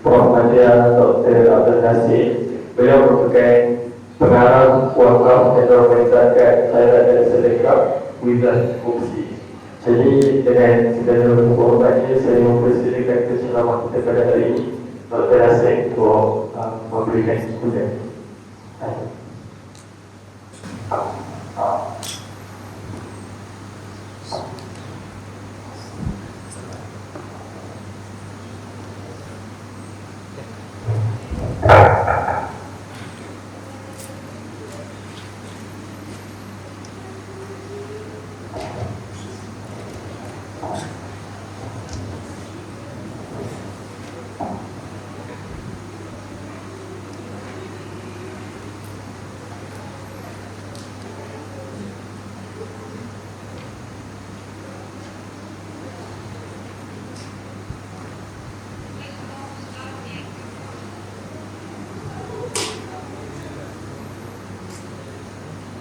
Muhammadiyah Dr. Abdul Nasir. Beliau merupakan pengarang wakaf dan organisasi khairat dan sedekah Wizard Fungsi. Jadi dengan segala kehormatannya saya mempersilakan ceramah kita pada hari ini Dr. Nasir untuk memberikan kuliah.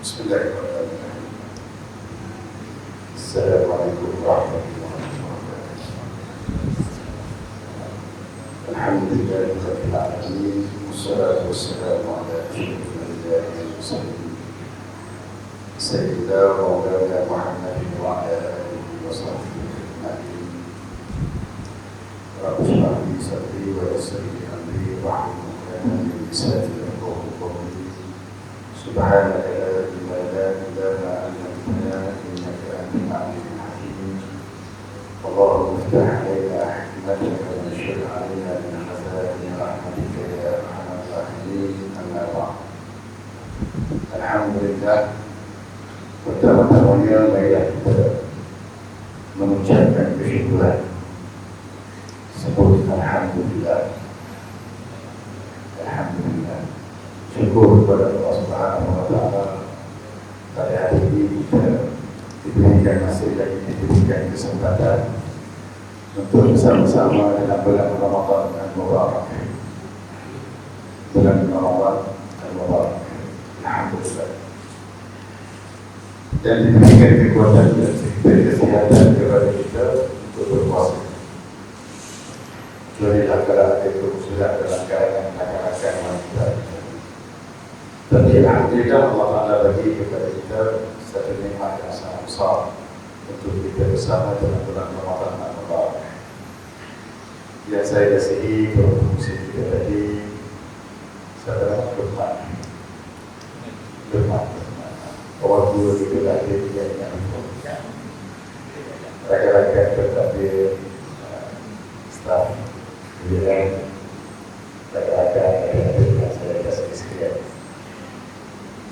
Bismillahirrahmanirrahim. Assalamualaikum warahmatullahi wabarakatuh. Alhamdulillahirabbil alamin. Wassalatu wassalamu ala asyrafil anbiya'i wal mursalin. Sayyidina wa maulana Muhammadin wa ala alihi wa sahbihi ajma'in. Rabbi shrah li sadri wa yassir li amri wahlul 'uqdatam min lisani yafqahu qawli. Subhanaka la ilma lana illa ma 'allamtana innaka antal 'alimul hakim. Allahumma iftah 'alaina hikmataka wa anshur 'alaina min khaza'ini rahmatika ya arhamar rahimin. Amma ba'd. Alhamdulillah, pertama-tamanya marilah kita mengucapkan kesyukuran. Sebut alhamdulillah. Alhamdulillah. Syukur kepada Allah Subhanahu wa taala pada hari ini kita diberikan masih lagi diberikan kesempatan untuk bersama-sama dalam bulan Ramadan yang mubarak. Bulan Ramadan yang mubarak. Alhamdulillah. Dan diberikan kekuatan dan kesehatan kepada kita untuk berpuasa. Jadi kalau itu sudah dalam keadaan akan wanita. Tapi alhamdulillah Allah Ta'ala bagi kepada kita satu nikmat yang sangat besar untuk kita bersama dalam bulan Ramadan yang mubarak. Yang saya kasihi berfungsi kita tadi saudara bermat. Orang dua itu lagi yang rakyat-rakyat bertabir staf kemudian rakyat-rakyat yang saya kasihi sekalian.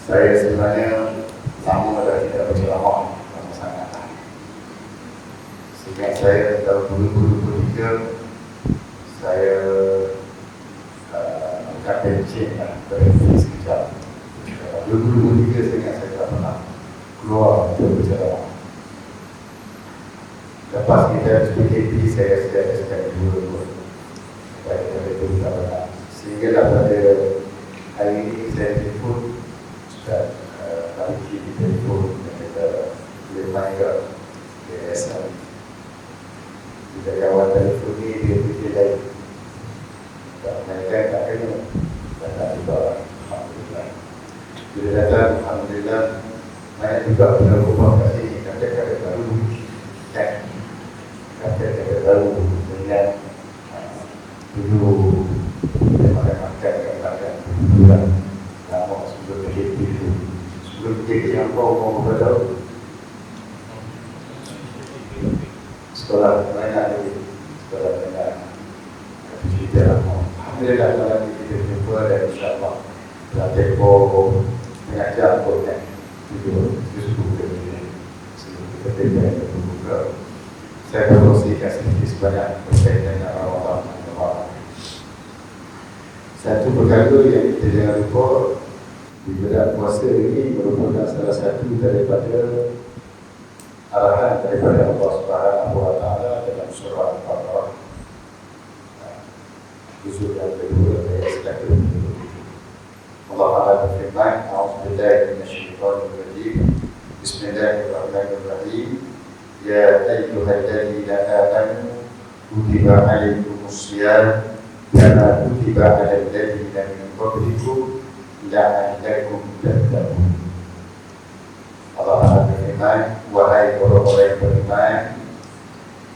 Saya sebenarnya lama dah tidak berceramah, lama sangat. Sehingga saya tahun 2023 saya angkat pencin berhenti sekejap. 2023 saya ingat saya tak pernah keluar untuk berceramah. Lepas kita PKP saya sekali dua pada itu tak pernah. Sehingga pada hari ini saya jemput dan hari ini telefon dan kita boleh main ke ASL. Dari awal telefon ni dia fikir lain. Tak main-main tak kena. Dan tak juga alhamdulillah. Bila datang alhamdulillah banyak juga benda rumah kat sini kata-kata baru dan kata-kata baru dengan dulu dia makan-makan kata-kata bulan lama sebelum PKP itu. Sebelum PKP yang kau tahu sekolah mana lagi sekolah mana kita alhamdulillah kalau kita jumpa dan insyaAllah dalam tempoh pengajar pun kan itu kita sebelum kita buka saya berkongsikan sedikit sebanyak berkaitan dengan Ramadan. Satu perkara yang kita jangan lupa di bulan puasa ini merupakan salah satu daripada arahan daripada Allah Subhanahu wa taala dalam surah Al-Baqarah. Juzuk yang kedua ayat 1. Allah Taala berfirman, "A'udzubillahi minasyaitonir rajim. Bismillahirrahmanirrahim. Ya ayyuhalladzina amanu kutiba 'alaikumus shiyam karena kutiba alal ladzina min qablikum la'allakum tattaqun. Allah Taala berfirman, wahai orang-orang yang beriman,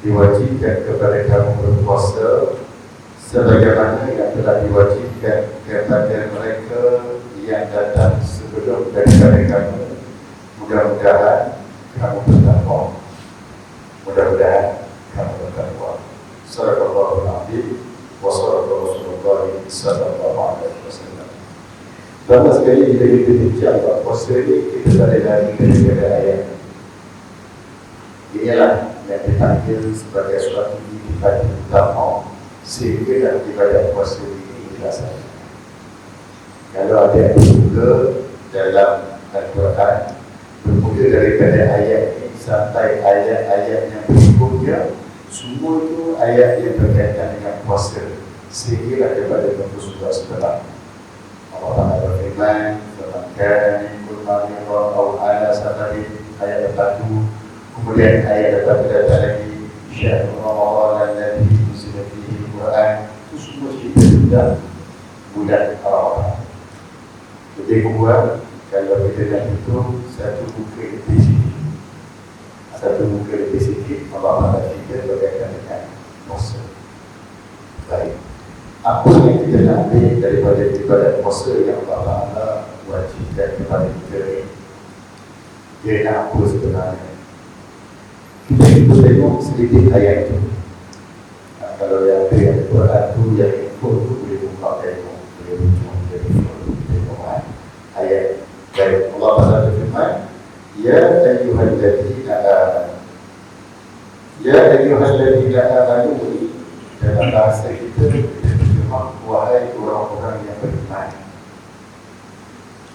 diwajibkan kepada kamu berpuasa sebagaimana yang telah diwajibkan kepada mereka yang datang sebelum daripada kamu. Mudah-mudahan kamu bertakwa. Mudah-mudahan kamu bertakwa. Shallallahul Azim wa sallallahu sallallahu alaihi wasallam. Lama sekali bila kita bincang bahawa puasa ini, kita tak ada lari daripada ayat. Inilah yang dipanggil sebagai suatu ibadah utama sehingga dalam ibadah puasa ini dilaksanakan. Kalau ada yang bermula dalam Al-Quran, bermula daripada ayat ini sampai ayat-ayat yang berikutnya, semua itu ayat yang berkaitan dengan puasa sehingga kepada tembus sebelah. Allah Taala berfirman, "Faman minkum maridan aw ala safarin," ayat 1. Kemudian ayat datang lagi, "Syahrul Ramadan alladzi unzila fihi al-Quran." Itu semua cerita tentang bulan Ramadan. Lebih kurang kalau kita dah hitung satu muka lebih sikit. Satu muka lebih sikit Allah Taala cerita berkaitan dengan puasa. Baik. Apa yang kita nak ambil daripada ibadat puasa yang Allah Taala wajibkan kepada kita ni? Dia nak apa sebenarnya? Kita tengok sedikit ayat itu. Kalau yang ada yang Quran tu yang info tu boleh buka tengok, boleh hujung jadi tengok ayat. Baik, Allah Taala berfirman, ya ayyuhalladzina amanu. Ya ayyuhalladzina amanu, dalam bahasa kita wahai orang-orang yang beriman.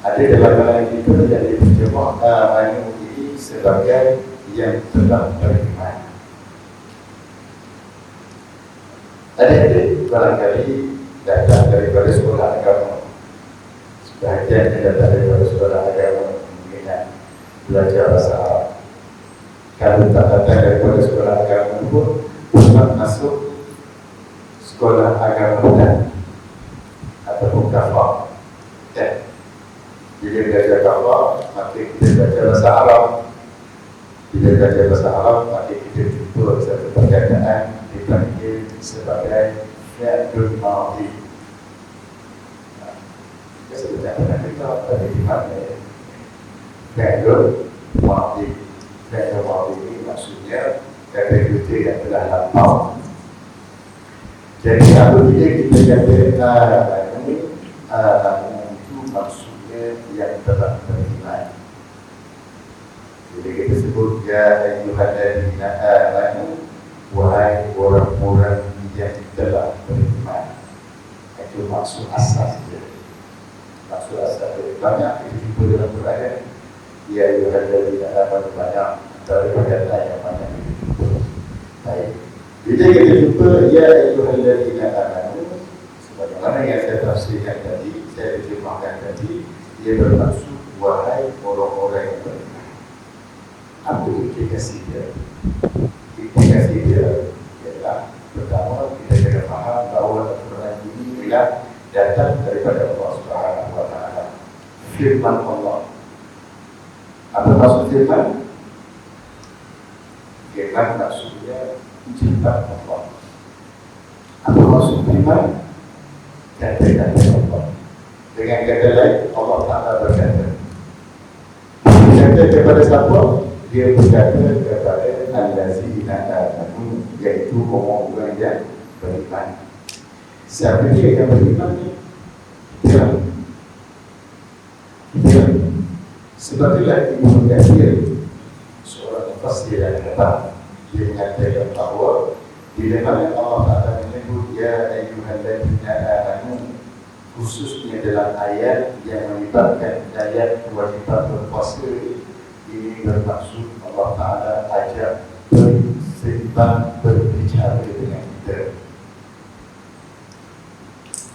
Ada dalam bahasa kita yang diterjemah amanu ini sebagai yang telah beriman. Ada barangkali datang daripada sekolah agama. Sebahagian yang datang daripada sekolah agama mungkin belajar bahasa Arab. Kalau tak datang daripada sekolah agama pun dapat masuk sekolah agama ataupun kafah. Bila belajar kafah, maka kita belajar bahasa Arab. Bila belajar bahasa Arab, maka kita jumpa satu perkataan dipanggil sebagai fi'lul madhi. Sebenarnya pernah kita pada di mana fi'lul madhi. Fi'lul madhi ini maksudnya kata kita yang telah lampau. Jadi apabila kita kata itu maksudnya yang telah beriman. Jadi kita sebut ya ayyuhalladzina amanu, wahai orang-orang yang telah beriman. Itu maksud asas dia. Maksud asas dia. Banyak kita jumpa dalam Quran. Ya ayyuhalladzina amanu, banyak dari perkataan yang banyak kita jumpa. Baik. Bila kita jumpa ya ayyuhalladzina amanu, sebagaimana yang saya tafsirkan tadi, saya terjemahkan tadi, dia bermaksud wahai orang-orang yang beriman. Apa implikasi dia? Implikasi dia ialah pertama kita kena faham bahawa Al-Quran ini ialah datang daripada Allah Subhanahu Wa Taala. Firman Allah. Apa maksud firman? Firman maksudnya ucapan Allah. Apa maksud firman? Kata-kata Allah. Dengan kata lain, Allah Taala berkata. Berkata kepada siapa? Dia berkata kepada allazina amanu, iaitu orang-orang yang beriman. Siapa dia yang beriman ni? Dia. Sebab itulah Ibnu Katsir, seorang mufassir yang hebat, dia mengatakan bahawa bila mana Allah Taala menyebut ya ayyuhalladzina amanu, khususnya dalam ayat yang melibatkan ayat kewajiban berpuasa, ini bermaksud Allah Ta'ala ajak bersembang, berbicara dengan kita.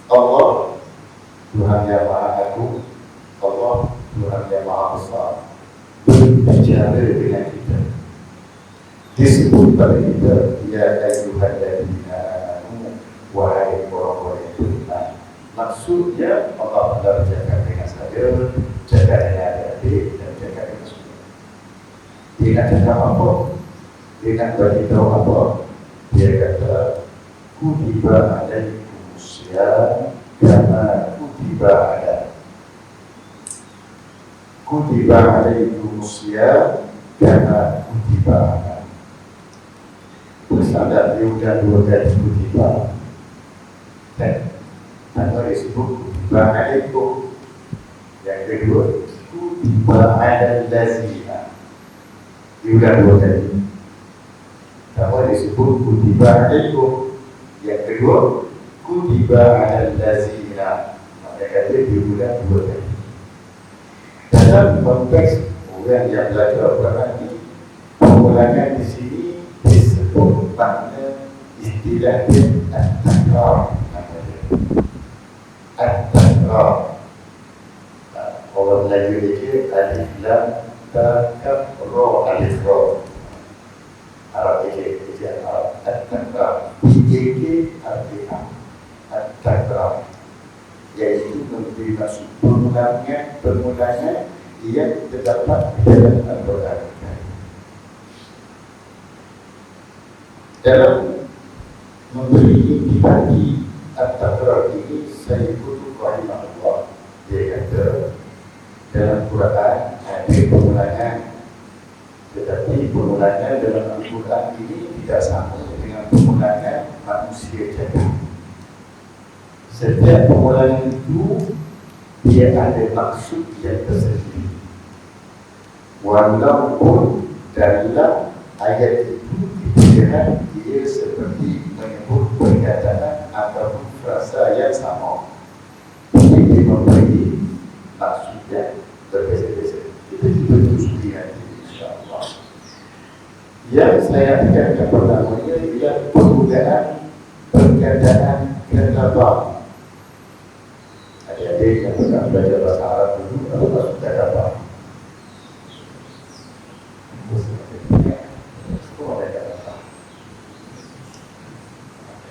Allah Tuhan yang Maha Agung, Allah Tuhan yang Maha Besar, berbicara dengan kita. Disebut pada kita ya ayyuhalladzina amanu, wahai orang-orang maksudnya Allah bercakap dengan saya, cakap dengan adik dan cakap dengan semua. Dia nak cakap apa? Dia nak beritahu apa? Dia kata, kutiba alaikum siyam kama kutiba ada. Kutiba alaikum siyam kama kutiba ada. Bersandar dia sudah 2 kali kutiba. Dan tanpa disebut kutiba alaikum. Yang kedua, kutiba ala lazina. Dia sudah 2 kali. Tanpa disebut kutiba alaikum. Yang kedua, kutiba ala lazina. Maka kata dia sudah 2 kali. Dalam konteks orang yang belajar Al-Quran ini, pengulangan di sini disebut makna istilahnya at-takrar. At-takrar. Orang Melayu ini alif lam ta kaf ra alif ra. Arab ini Arab at-takrar. IJK artinya at-takrar, yaitu memberi maksud pengulangan yang terdapat di dalam Al-Quran. Dalam memberi intisari at-takrar ini, Sayyid Qutb rahimahullah, dia kata dalam Quran ada pengulangan, tetapi pengulangan dalam Al-Quran ini tidak sama dengan pengulangan manusia cakap. Setiap pengulangan itu dia ada maksud yang tersendiri. Walaupun dalam ayat itu dilihat dia seperti menyebut perkataan ataupun frasa yang sama, tapi dia memberi maksud yang berbeza-beza. Kita betul-betul nanti insyaAllah. Yang saya tekankan pertamanya ialah penggunaan perkataan kata. Adik-adik yang pernah belajar bahasa Arab dulu, apa maksud kata?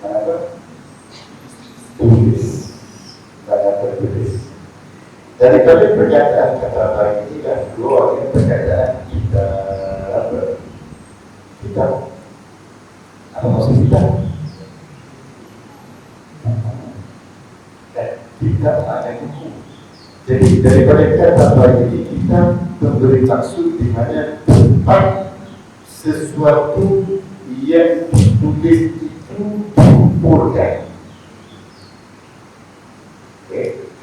Kenapa? Tulis. Karena tertulis. Daripada perkataan kata ini dan keluar dengan perkataan kita. Kita. Apa maksud kita? Kita ada buku. Jadi daripada kata ini kita memberi maksud di mana tempat sesuatu yang ditulis itu dikumpulkan.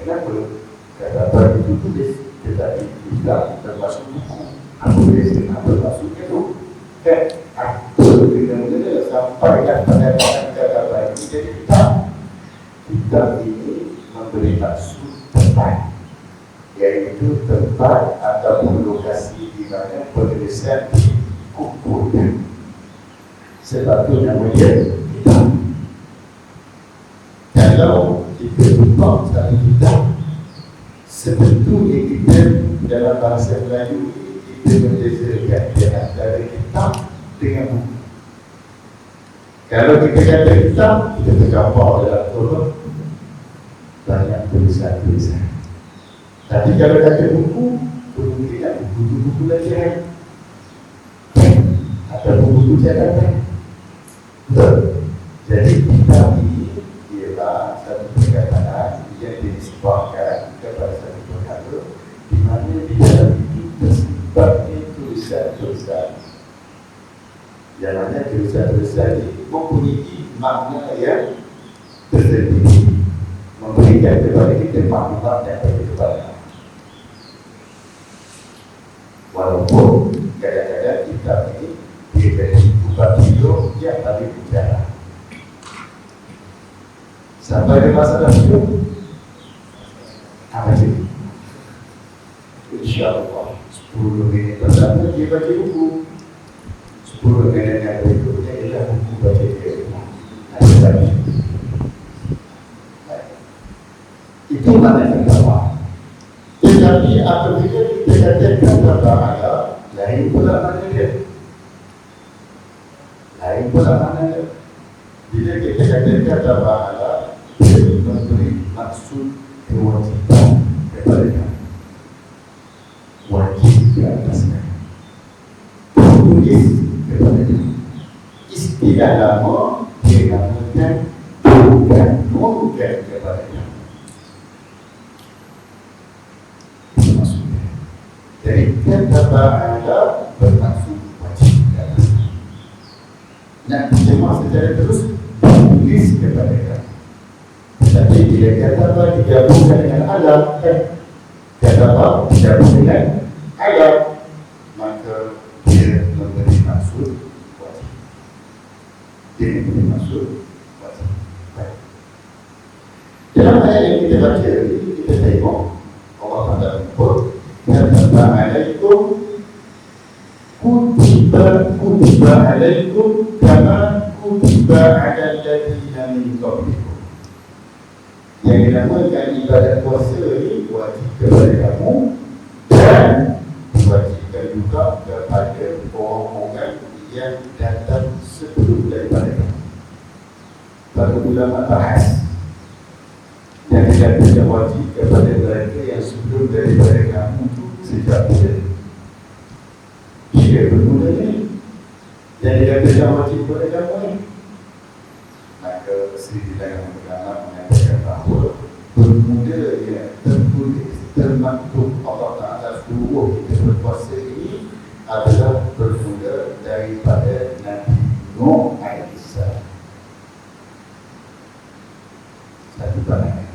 Kenapa kata itu tulis tetapi kita termasuk buku? Apa maksudnya tu? Apa dengan sampai pada kata ini jadi kita ini memberi maksud tempat, yaitu tempat ataupun lokasi di mana penulisan dikumpulkan. Sebab itu namanya kita. Kalau kita lupa satu kita, sebetulnya kita dalam bahasa Melayu kita membezakan di antara kita dengan buku. Kalau kita kata kita tergambar dalam Quran banyak tulisan-tulisan. Tapi kalau kata buku, kemungkinan buku-buku belajar atau buku catatan. Betul. Jadi kita ini ialah satu perkataan yang disebabkan kepada satu perkara di mana di dalam itu tersimpannya tulisan-tulisan. Yang mana tulisan-tulisan ini mempunyai makna yang tersendiri, memberikan kepada kita maklumat yang berbeza. Walaupun kadang-kadang kita ini dia jadi bukan tidur yang tadi bicara. Sampai di masalah itu apa sih? InsyaAllah 10 minit pertama dia baca buku, 10 minit yang berikutnya ialah buku baca dia. Ada lagi. Itu mana yang pertama. Tetapi apabila kita katakan berbahaya, lain pula mana dia. Lain pula mana dia. Bila kita katakan berbahaya, dia memberi maksud kewajiban kepada kamu, wajib ke atas kamu, tulis kepada kamu. Istilah lama dinamakan bukan kepada kamu. Itu maksudnya. Jadi kata ba'ala bermaksud wajib ke atas kamu. Nak terjemah secara terus, tulis kepada kamu. Tapi bila kata apa digabungkan dengan alam, kata apa digabung dengan alam, maka dia memberi maksud wajib. Dia memberi maksud wajib. Baik. Dalam ayat yang kita baca ini, kita tengok Allah Taala menyebut kata alaikum kutiba alaikum kama kutiba ala alladziina min qablikum. Yang dinamakan ibadat puasa ini wajib kepada kamu dan diwajibkan juga kepada orang-orang yang datang sebelum daripada kamu. Para ulama bahas yang dikatakan wajib kepada mereka yang sebelum daripada kamu itu sejak bila? Jika bermula ini yang dikatakan wajib kepada kamu ini, maka Sri Dalam Ulama mengatakan bahawa bermula yang tertulis termaktub Allah Ta'ala suruh kita berpuasa ini adalah bermula daripada Nabi Nuh alaihissalam. Satu pandangan.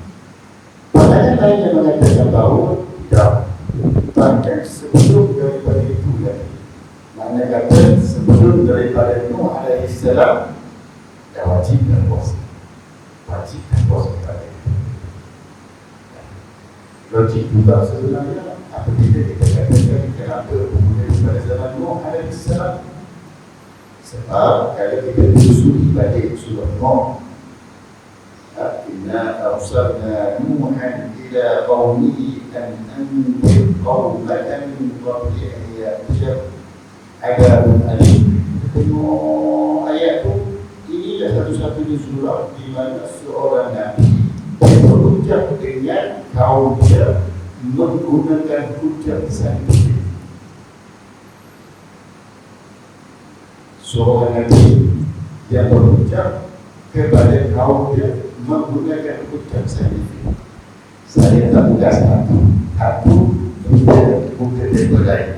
Pandangan lain yang mengatakan bahawa tidak, bahkan sebelum daripada itu lagi, makna kata sebelum daripada Nuh alaihissalam dah wajib berpuasa. Wajib berpuasa kepada itu. Logik juga sebenarnya apabila kita katakan kenapa bermula pada zaman Nuh alaihissalam. Sebab kalau kita telusuri balik surah Nuh, inna arsalna Nuhan ila qaumihi an anzir qaumaka min qabli an ya'tiyahum adabun alim. Tengok ayat tu, inilah satu-satunya surah di mana seorang Nabi berucap dengan kaum dia menggunakan hujah saintifik. Seorang Nabi yang berucap kepada kaum dia menggunakan hujah saintifik. Saya tak mudah satu bukan dia lain.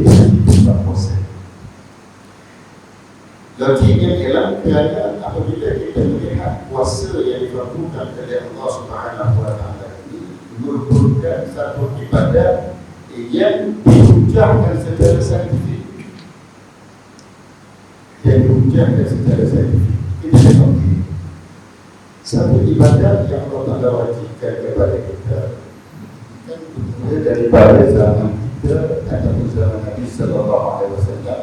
Kita puasa. Logiknya ialah kerana apabila kita melihat puasa yang dilakukan oleh Allah Subhanahu Wa Taala ini merupakan satu ibadat yang dihujahkan secara saintifik. Yang dihujahkan secara saintifik. Kita tengok ini. Satu ibadat yang Allah Taala wajibkan kepada kita kan daripada zaman kita ataupun zaman Nabi Sallallahu Alaihi Wasallam,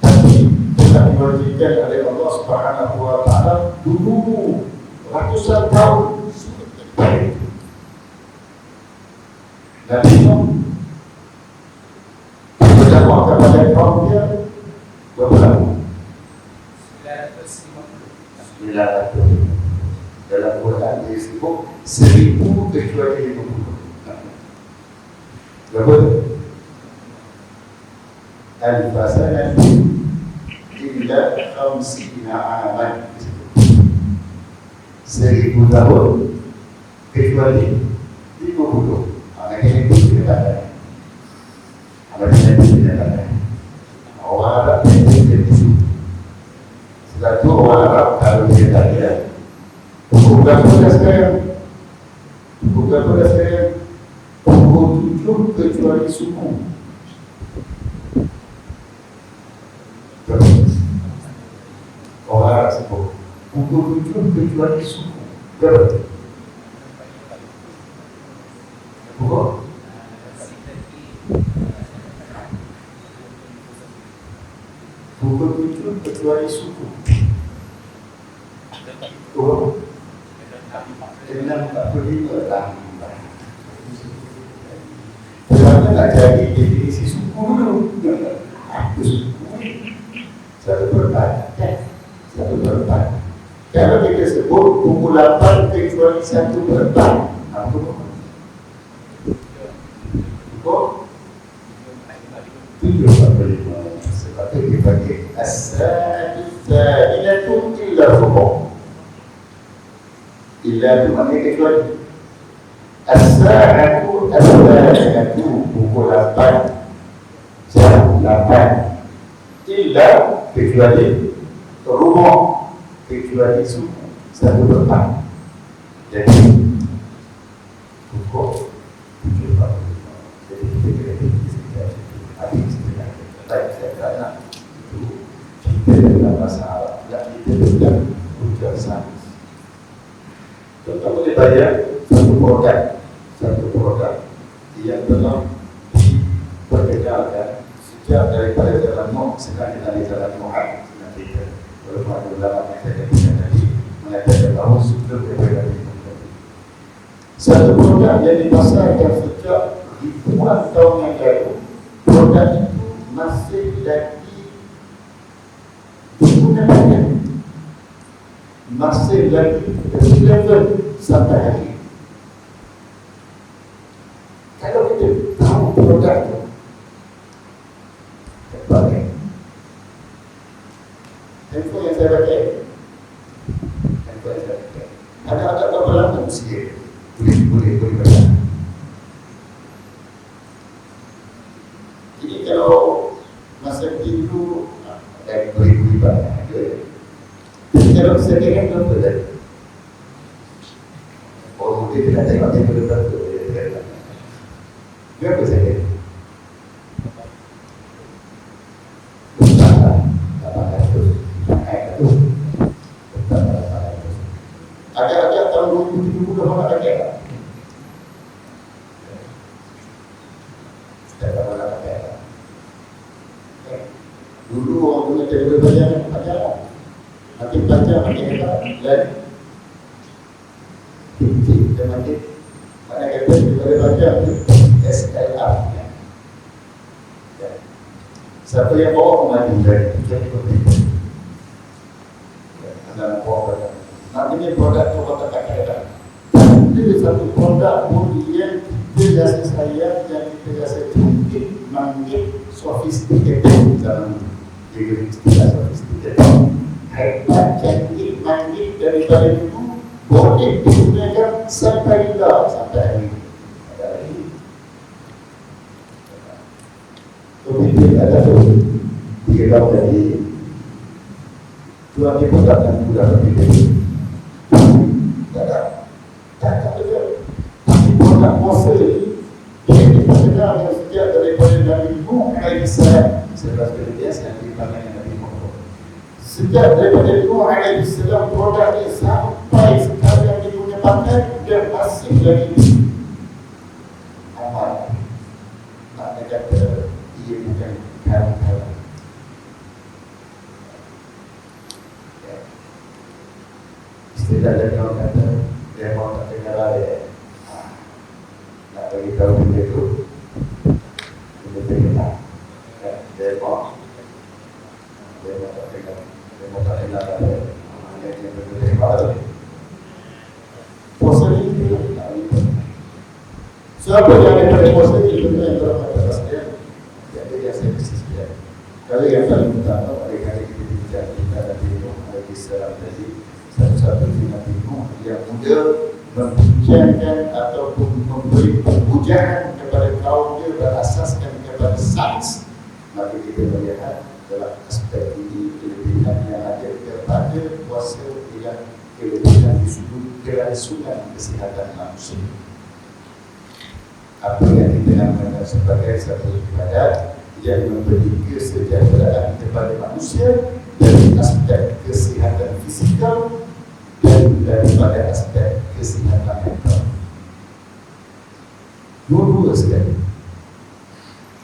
tapi telah diwajibkan oleh Allah Subhanahu Wa Taala dulu ratusan tahun sebelum itu. Nabi Nuh berdakwah kepada kaum dia berapa? 900. Dalam Quran disebut 1000 kecuali 50. Berapa? Al-Fasalah illa 50 aman. 1000 tahun kecuali 50. Maknanya itu tidak ada. Maknanya itu tidak ada. Orang Arab yang jadi suku. Setelah itu orang Arab kalau dia tak ada, pukul berapa dah sekarang? Pukul berapa dah sekarang? Pukul 7 kecuali suku. Orang Arab sebut pukul 7 kecuali suku. Berapa? Pukul? Pukul 7 kecuali suku. Oh, 6.45 tahun. Kenapa tak jadi definisi suku dulu? Apa suku? 1/4. Kalau kita sebut pukul 8 kecuali 1 petang. Pukul 7.45. Sebab itu dia bagi as-sa'ilatu illa rubuh. Illa itu maknanya kecuali. As-sa'ilatu pukul 8 jam 8 illa kecuali rubuh, kecuali subuh 1 petang. Jadi pukul 7.45. Jadi kita kena tinggi sekitar habis sekitar baik saya nak itu kita dalam bahasa Arab yang kita sedang ujar sains. Contoh boleh bayar satu produk yang telah diperkenalkan sejak daripada zaman Nuh, sekarang kita di zaman Muhammad. Nanti beberapa ulama yang saya katakan tadi mengatakan bahawa sudah berbeda. Satu produk yang dipasarkan sejak ribuan tahun yang lalu, produk itu masih lagi digunakan, masih lagi relevan sampai hari ini. Kalau kita tahu produk itu pakai handphone yang saya pakai, ada berapa lama mesti boleh baca. Jadi kalau masa itu dari beri banyak ada. Jadi kalau second hand berapa tadi? Orang mungkin tidak tengok yang berapa berapa second? Agak-agak tahun 2070 dah mana pakai tak? Dah mana pakai tak? Dulu orang punya telefon banyak pakai tak? Makin panjang makin tak? Dan kita makin mana kata daripada panjang tu SLR. Siapa yang bawa maju dari jadi pemimpin. Anda nak bawa pada maknanya produk itu kata kata. Ini satu produk yang kita rasa sayang, yang kita rasa mungkin manggil sofistikated dalam diri kita sofistikated. Hebat canggih manggil daripada itu boleh digunakan sampai dah sampai hari ini. Pemimpin ada tu dia tahu tadi tuan dia pun tak mudah pemimpin. Tak betul. Tapi produk Mosul ini dikenal yang sejak daripada Nabi Nuh alaihi salam. Sebab dia yang dipanggil Nabi Muhammad. Sejak daripada Nuh alaihi salam produk ini sampai sekarang digunakan dan masih lagi aman. Nak kata ia bukan karam-karam. Istilah dari orang kata dia mau tak kenal dia. Nak bagi tahu dia tu dia kenal. Dia mau tak kenal. Dia mau tak kenal dia. Dia betul-betul puasa ini siapa yang ada puasa ini benar yang berapa dia. Jadi dia saya kalau yang paling utama pada kali kita bicara kita Nabi Nuh alaihi salam tadi satu-satu Nabi Nuh yang muda membincangkan ataupun memberi pemujaan kepada kaum dia berasaskan kepada sains. Maka kita melihat dalam aspek ini kelebihan yang ada kepada puasa ialah kelebihan di sudut kelangsungan kesihatan manusia. Apa yang kita namakan sebagai satu ibadat yang memberi kesejahteraan kepada manusia dari aspek kesihatan fizikal dan daripada aspek kesihatan mental. Dua-dua sekali.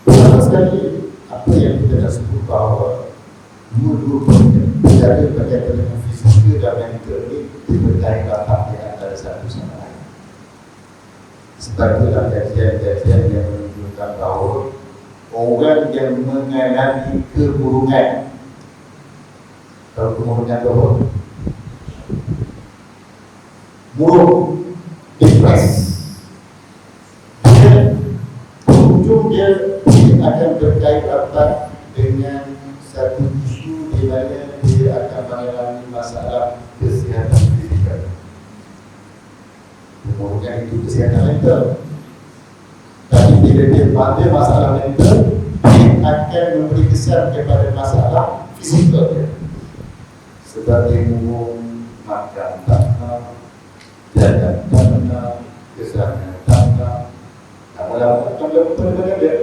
Pertama sekali, apa yang kita dah sebut bahawa dua-dua berada berkaitan dengan fizikal dan mental ini diberkait rapat di antara satu sama lain. Sebab itulah kajian-kajian yang menunjukkan bahawa orang yang mengalami keburukan, kalau keburukan itu apa? murung, depres. Ujung dia akan berkait rapat dengan satu isu di mana dia akan mengalami masalah kesihatan fizikal. Kemudian itu kesihatan mental. Tapi bila dia pada masalah mental, dia akan memberi kesan kepada masalah fizikal dia. Sebagai murung, makan tak nak, jalan tak nak, kesihatan tak nak. Lama-lama akan berlaku dengan dia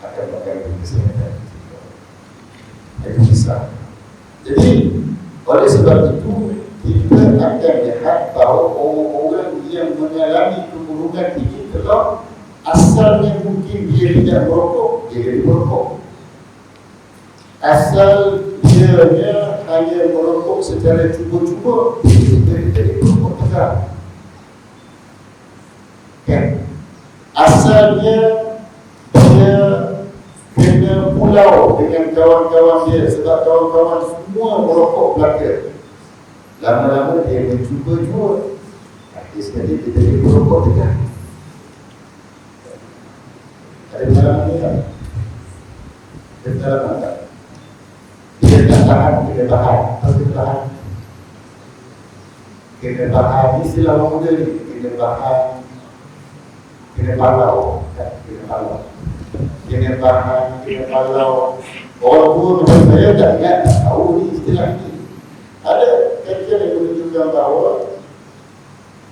akan mengalami kesihatan fizikal. Itu bisa. Jadi oleh sebab itu kita akan lihat bahawa orang-orang yang mengalami keburukan ini telah asalnya mungkin dia tidak merokok, dia jadi merokok. Asal dia hanya merokok secara cuba-cuba, dia jadi merokok tegak. Kan? Asalnya dia kena pulau dengan kawan-kawan dia sebab kawan-kawan semua merokok belaka. Lama-lama dia mencuba jua. Akhir sekali kita jadi merokok tegak. Ada pengalaman ni tak? Ada pengalaman tak? Dia tak tahan, kena tahan. Apa kena tahan? Kena tahan, istilah orang muda ni. Kena tahan, kena palau. Kena palau. Kena tahan, kena palau. Orang tua macam saya tak ingat, tak tahu ni istilah ni. Ada kajian yang menunjukkan bahawa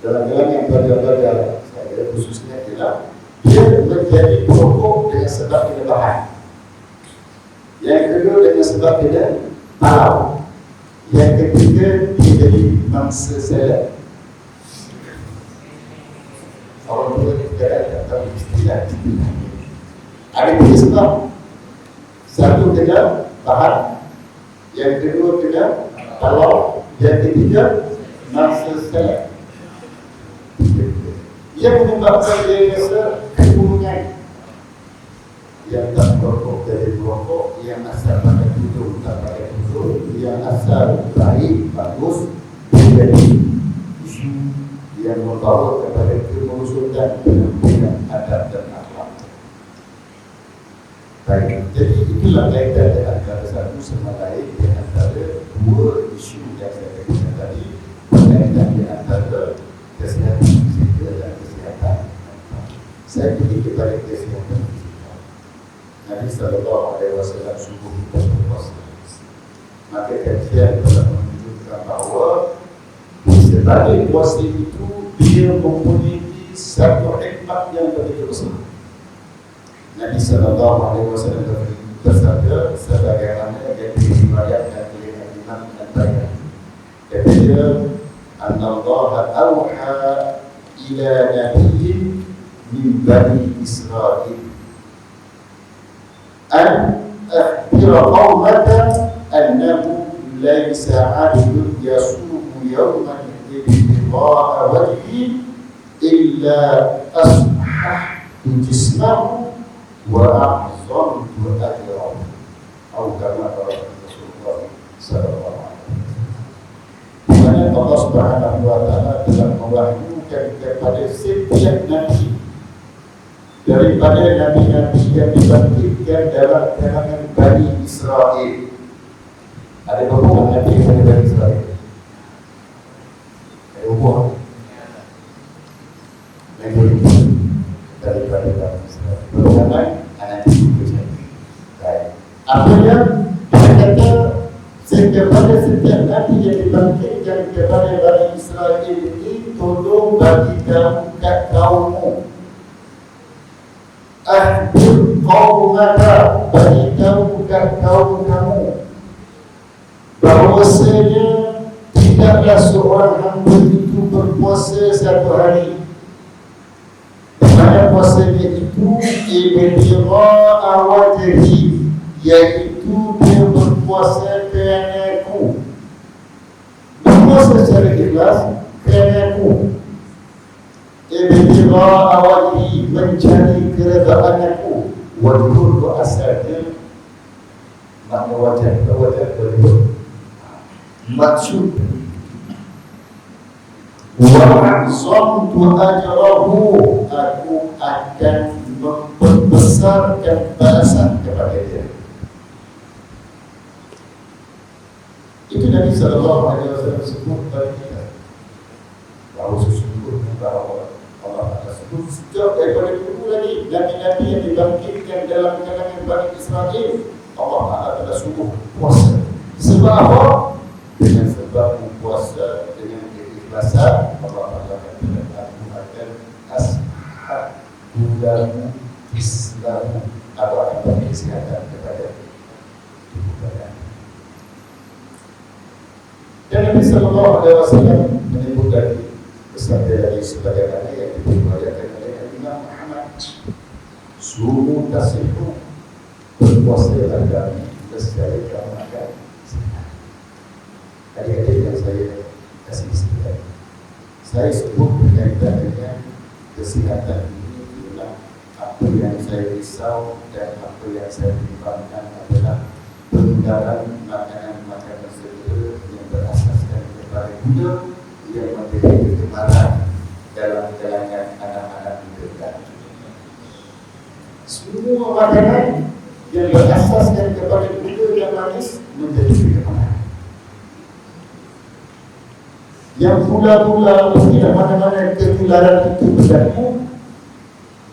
dalam kalangan yang belajar-belajar saya khususnya ialah dia menjadi perokok dengan sebab kena tahan. Yang kedua dengan sebab kena palau. Yang ketiga dia jadi mangsa selat. Orang tua tidak tahu istilah. Ada tiga sebab. Satu kena tahan, yang kedua kena palau, yang ketiga mangsa selat. Ia menyebabkan dia rasa kebungan. Yang tak merokok jadi merokok, yang asal pada tujuh tak pada tujuh, yang asal baik, bagus menjadi isu yang membawa kepada kemerosotan penampilan adab dan akhlak. Baik, jadi itulah kaitan di antara satu sama lain di antara dua isu yang saya katakan tadi, berkaitan di antara kesihatan fizikal dan kesihatan mental. Saya pergi kepada kesihatan fizikal. Nabi SAW suruh kita berpuasa. Maka kajian telah menunjukkan bahawa sebagai puasa itu dia mempunyai satu hikmat yang begitu besar. Nabi SAW bersabda sebagaimana yang diriwayatkan oleh Imam Al-Bayhaqi. Kata dia, "Anallaha awha ila nabiyyin min bani Israil an akhbira qawmatan annahu laysa 'abdun yasumu yawman ibtigha'a wajhi illa ashahtu jismahu wa a'zamtu ajrahu." Atau kama qala Rasulullah sallallahu alaihi wasallam. Di mana Allah Subhanahu wa taala telah mewahyukan kepada setiap nabi daripada nabi-nabi yang dibangkitkan dalam kalangan Bani Israel. Ada berapa nabi dari Bani Israel? Ada berapa? Nabi daripada Bani Israel. Berapa anak cucu saja. Baik. Artinya dia kata kepada setiap nabi yang dibangkitkan kepada Bani Israel ini, tolong bagi kamu kat kaummu. Ahbir qaumaka, bagi kamu kat kaum kamu bahawasanya tidaklah seorang hamba itu berpuasa satu hari, di mana puasanya itu ibtigha'a wajhi, iaitu dia berpuasa kerana aku, berpuasa secara ikhlas kerana aku. Ibtigha'a wajhi, mencari keredaan aku. Wajhul itu asalnya makna wajah, wajah wajhul maksud Wa a'zamtu ajrahu, aku akan memperbesarkan balasan kepada dia. Itu Nabi SAW sebut kepada kita bahawa sesungguhnya bahawa Allah Ta'ala sebut sejak daripada dulu lagi Nabi-Nabi yang dibangkitkan dalam kalangan Bani Israel, Allah Ta'ala telah suruh puasa. Sebab apa? Dengan sebab puasa, dengan keikhlasan, Allah Ta'ala akan ashab ulama Islam atau akan beri kesihatan kepada tubuh badan. Dan Nabi SAW menyebut lagi bersabda lagi sebagaimana yang diriwayatkan oleh Imam Muhammad, sumu tasihu, berpuasalah kami nescaya kamu akan sehat. Adik-adik yang saya kasih sehat, saya sebut berkaitan dengan kesihatan ini ialah apa yang saya risau dan apa yang saya bimbangkan adalah penggunaan makanan-makanan segera yang berasaskan kepada gula yang menjadi kegemaran dalam kalangan anak-anak muda. Semua makanan yang berasaskan kepada gula yang manis menjadi kegemaran. Yang pula-pula tidak mana-mana ketularan itu berlaku,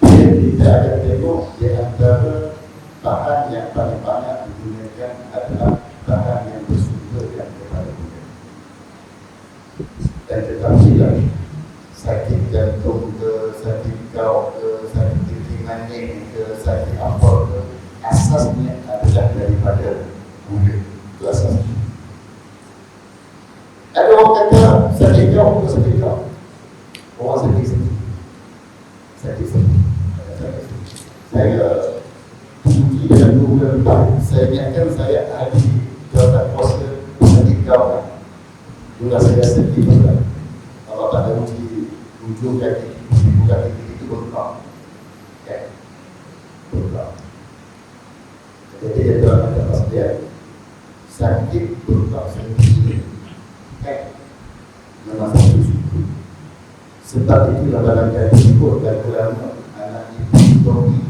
dia tidak akan tengok di antara bahan yang paling banyak digunakan adalah bahan yang bersumberkan kepada gula. Dan tetapi lagi sakit jantung ke, sakit kau ke, sakit kencing manis ke, sakit apa ke, asasnya adalah daripada gula. Itu asasnya. Ada orang kata sakit kau ke sakit kau. Orang sakit-sakit. Sakit-sakit. Saya uji dalam 2 bulan lepas, saya ingatkan saya ahli jawatan puasa sakit kau kan. Itulah saya sedih juga. Kalau tak ada uji ujung kaki, ujung kaki itu berkau. Ya, berkau. Jadi dia telah ada pastian sakit berkau sendiri. Memang satu suku. Sebab itulah barangkali ikut dan ulama anak ibu Tomi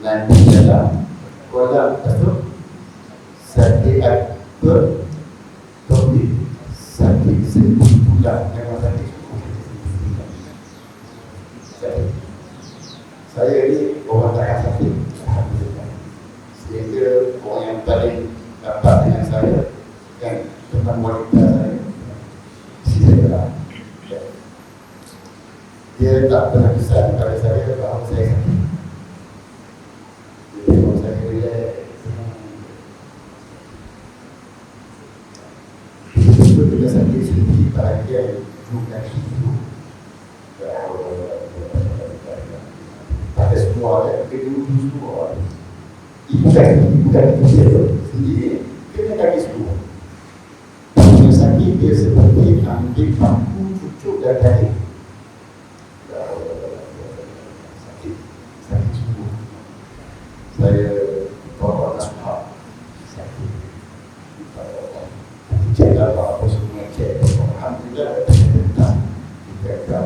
nanti dalam kolam tersebut sakit akbar Tomi sakit sendi tulang. Memang sakit tulang. Saya ini orang tak sakit, alhamdulillah. Sehingga orang yang paling dapat dengan saya kan teman wanita saya, dia tak pernah pesan kepada saya bahawa saya sakit. Jadi kalau saya relax, itu juga sakit sedikit bahagian bukan itu. Pada semua ada kedua semua. Ibu kaki sendiri kena kaki semua. Yang sakit dia seperti ambil bangku cucuk dan kaki. Sakit semua. Saya bawa nasihat sakit. Cek apa semua cek. Alhamdulillah saya tentang dikatakan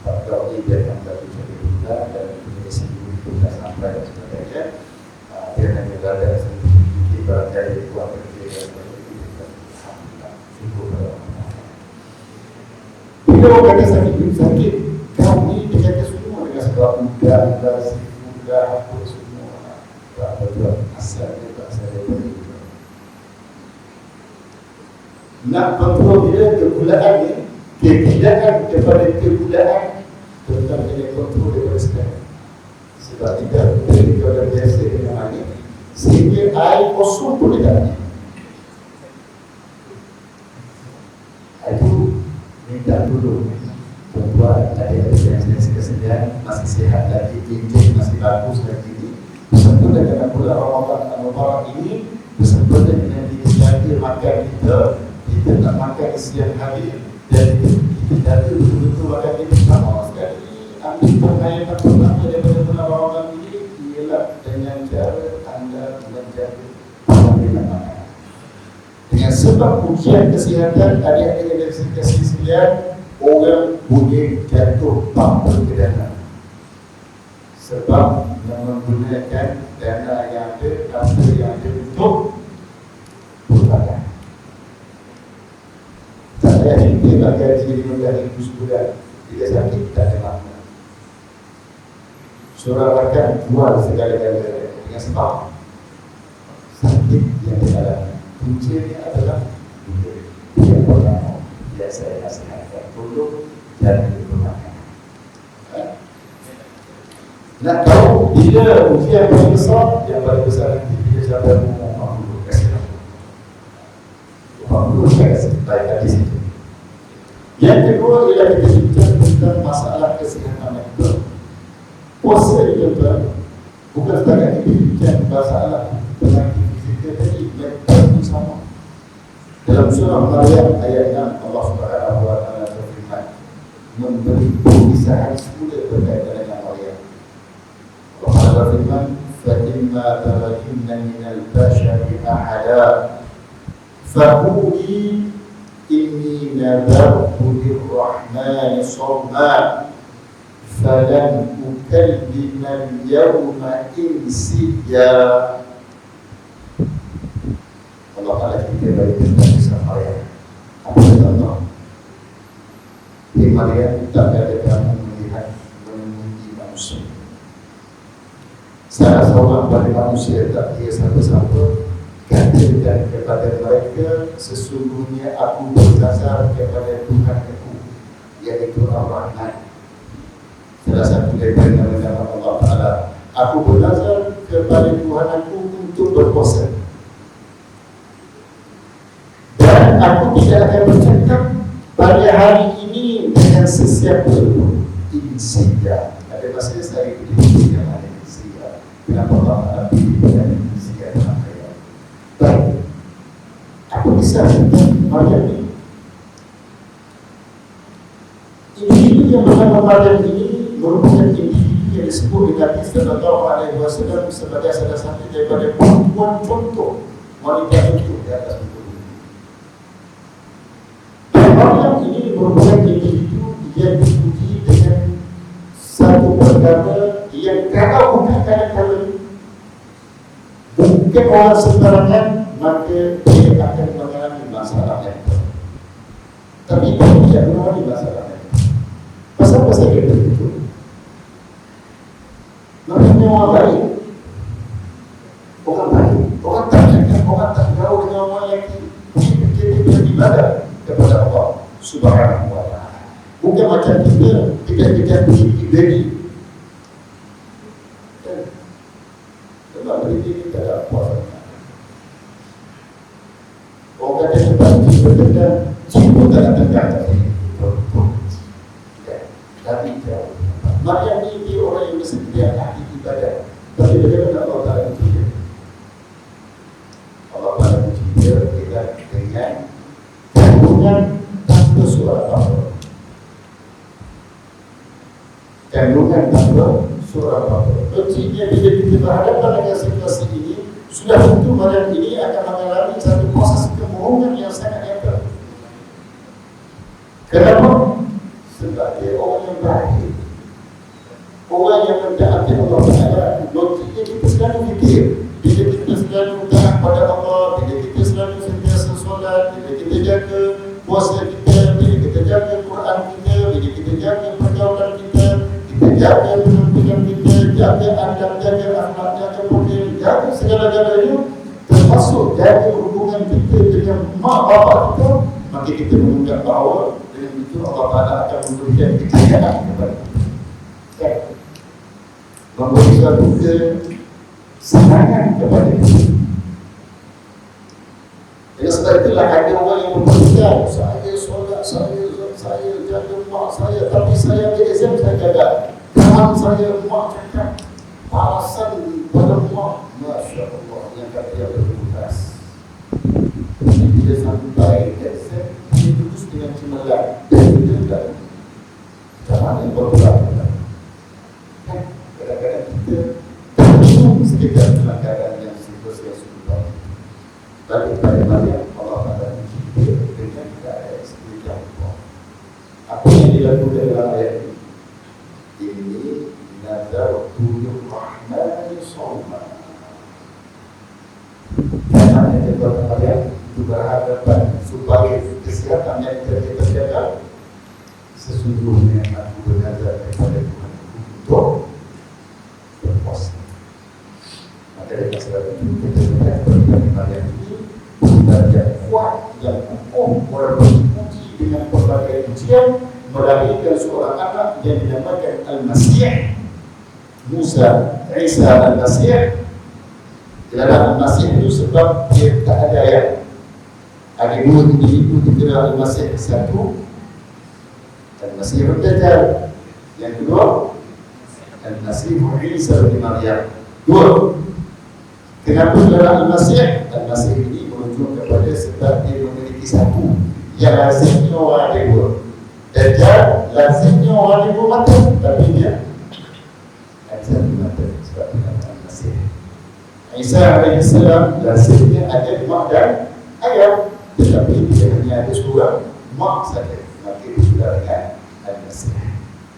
sebab kau ini dia akan bagi cerita dan Indonesia itu dah sampai dan sebagainya. Dia hanya berada di barangkali kuat kerja dan alhamdulillah syukur kepada Allah. Bila orang kata sakit, kau ni dia kata semua dengan sebab udang, udang, apa semua. Tak betul asalnya tak saya beri. Nak kontrol dia kegulaan ni, ketidakan kepada kegulaan tetap kena kontrol daripada sekarang. Sebab tidak kita dah biasa dengan air, sehingga air kosong pun dia tak ada. Itu minta dulu perempuan ada yang kesediaan masih sihat lagi, ginjal masih bagus lagi ini bersempurna dengan bulan Ramadan ini, bersempurna dengan dijaga makan kita tak makan siang hari dan kita jaga betul-betul makan kita sama sekali. Ambil penghayatan pertama daripada bulan Ramadan ini ialah dengan cara anda menjaga pengambilan makanan. Dengan sebab ujian kesihatan adik-adik yang kasih sekalian, orang boleh jatuh bangga ke dana sebab menggunakan dana yang ada, dana yang ada untuk perbankan. Saya ini bagi haji 15,000 sebulan, tidak sakit, tak ada makna. Surah bahkan jual segala-galanya dengan sebab sakit yang dialami. Kuncinya adalah yang pertama yang saya nasihatkan dulu dan digunakan. Nak tahu bila ujian yang besar, yang paling besar nanti bila sampai umur 40 kasih aku. 40 saya kasih baik di situ. Yang kedua ialah kita bincang tentang masalah kesihatan mental. Puasa itu bukan setakat kita bincang masalah penyakit fizikal tadi, mental pun sama. Dalam surah Maryam ayat 6 Allah Subhanahu wa taala berfirman memberi pemisahan semula berkaitan dengan Maryam. Allah berfirman fa imma tarajunna minal bashari ahada faquli inni nadartu lirrahmani sawma falan ukallima al-yawma insiya. Allah Ta'ala kita bagi tentang kisah Maryam. Apa kata Allah? Di Maryam tak ada kamu melihat memuji manusia. Salah seorang pada manusia tak kira siapa-siapa katakan kepada mereka sesungguhnya aku berdasar kepada Tuhan aku, iaitu Ar-Rahman. Salah satu daripada nama Allah Ta'ala, aku berdasar kepada Tuhan aku untuk berpuasa. Dan aku tidak akan bercakap pada hari ini dengan sesiapa pun. Insiya. Ada masa saya pilih yang mana insiya. Kenapa Allah Ta'ala pilih dengan insiya dalam ayat? Baik, aku bisa Maryam ini. Individu yang bernama Maryam ini merupakan individu yang disebut di Nabi Sallallahu Alaihi Wasallam sebagai salah satu daripada perempuan contoh, wanita contoh di atas itu. Maryam ini merupakan individu yang dipuji dengan satu perkara yang kalau bukan kadang-kadang bukan orang sembarangan, maka dia akan mengalami masalah mental. Tapi dia tidak mengalami masalah mental. Pasal saya kata begitu. Mereka orang baik, orang tak cakap, orang tak tahu dengan orang yang kita beribadah kepada Allah Subhanahu wa taala. Bukan macam kita beri. Sebab beri kita tak puas. Orang kata sebab kita cipu tak nak tegak. Tapi jauh. Maryam ini dia orang yang bersedia ahli ibadah. Tapi bagaimana Allah Ta'ala itu dia? Allah Ta'ala itu dia dengan kandungan tanpa surah Al-Baqarah. Kandungan tanpa surah Al-Baqarah. Artinya bila kita berhadapan dengan situasi ini, sudah tentu Maryam ini akan mengalami satu proses kebohongan yang sangat nyata. Kenapa? Sebab dia orang yang baik, orang yang mentaati Allah Ta'ala. Logiknya kita selalu fikir, bila kita selalu taat pada Allah, bila kita selalu sentiasa solat, bila kita jaga puasa kita, bila kita jaga Quran kita, bila kita jaga pergaulan kita, kita jaga penampilan kita, jaga adab, jaga akhlak, jaga model, jaga segala-galanya, termasuk jaga hubungan kita dengan mak bapak kita, maka kita menunjukkan bahawa dengan itu Allah Ta'ala akan memberikan kekayaan kepada kita, memberi suatu kesenangan kepada kita. Dengan sebab itulah ada orang yang memberikan, saya solat, saya jaga mak saya, tapi saya ada exam saya jaga. Kawan saya mak cakap alasan pada mak, Masya Allah, yang kata dia berputas. Jadi bila sampai exam, dia terus dengan cemerlang. Dia tidak macam mana berpulang. Kadang-kadang kita bingung sekitar dalam keadaan yang situasi yang sudah balik pada Maryam, Allah Ta'ala Tuan Maria itu berhadapan supaya kesehatan yang kita terjaga. Sesungguhnya aku belajar daripada Tuhan untuk berpuasa. Maka dari masalah itu kita melihat Tuan Maria ini belajar kuat yang kokoh berpuji dengan berbagai ujian melahirkan seorang anak yang dinamakan Al-Masih Musa Isa Al-Masih. Dalam Al-Masih itu sebab dia tak ada ayat. Ada dua individu dikira Al-Masih. Satu Al-Masih Al-Dajjal, yang kedua Al-Masih Isa bin Maryam. Dua. Kenapa dalam Al-Masih? Al-Masih ini merujuk kepada sebab dia memiliki satu yang lazimnya orang ada dua. Dajjal lazimnya orang ada dua mata, tapi dia ada satu mata sebab dia Al-Masih. Isa AS lazimnya ada mak dan ayah, tetapi dia hanya ada seorang mak saja. Maka itu sudah dengan Al-Masih.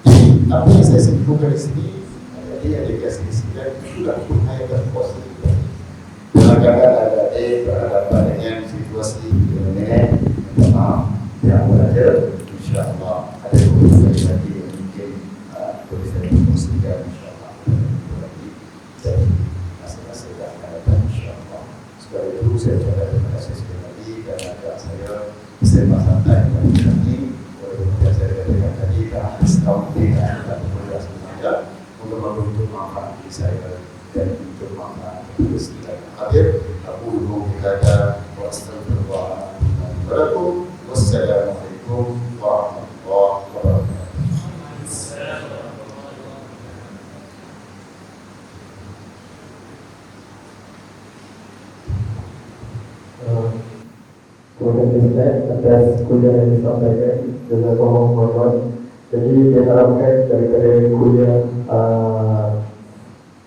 Jadi apa yang saya sebutkan di sini, dia ada kasih sembilan sudah menghayatkan puasa kita. Kadang-kadang ada berhadapan dengan situasi dengan maaf yang ada, insyaAllah ada beberapa lagi yang mungkin boleh saya kongsikan, insyaAllah jadi masa-masa yang akan datang, insyaAllah. Sebab itu saya ucapkan terima kasih sekali lagi kerana saya bersama santai pada kami. Walaupun saya katakan tadi setahun tidak akan berbuat semuanya, moga-moga untuk manfaat diri saya dan untuk manfaat kepada sekalian hadir. Aku dulu berkata wassalamualaikum warahmatullahi wabarakatuh. Terima kasih Ustaz atas kuliah yang disampaikan. Jazakallahu khairan. Jadi diharapkan daripada kuliah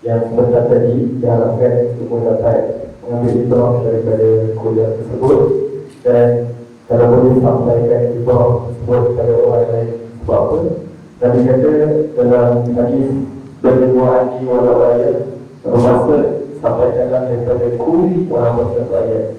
yang sebentar tadi, diharapkan semua dapat mengambil ibrah daripada kuliah tersebut, dan kalau boleh sampaikan ibrah tersebut kepada orang lain. Sebab apa? Nabi kata dalam hadis berdoa di walau ayat, bermaksud sampaikanlah daripada kuli walau ayat.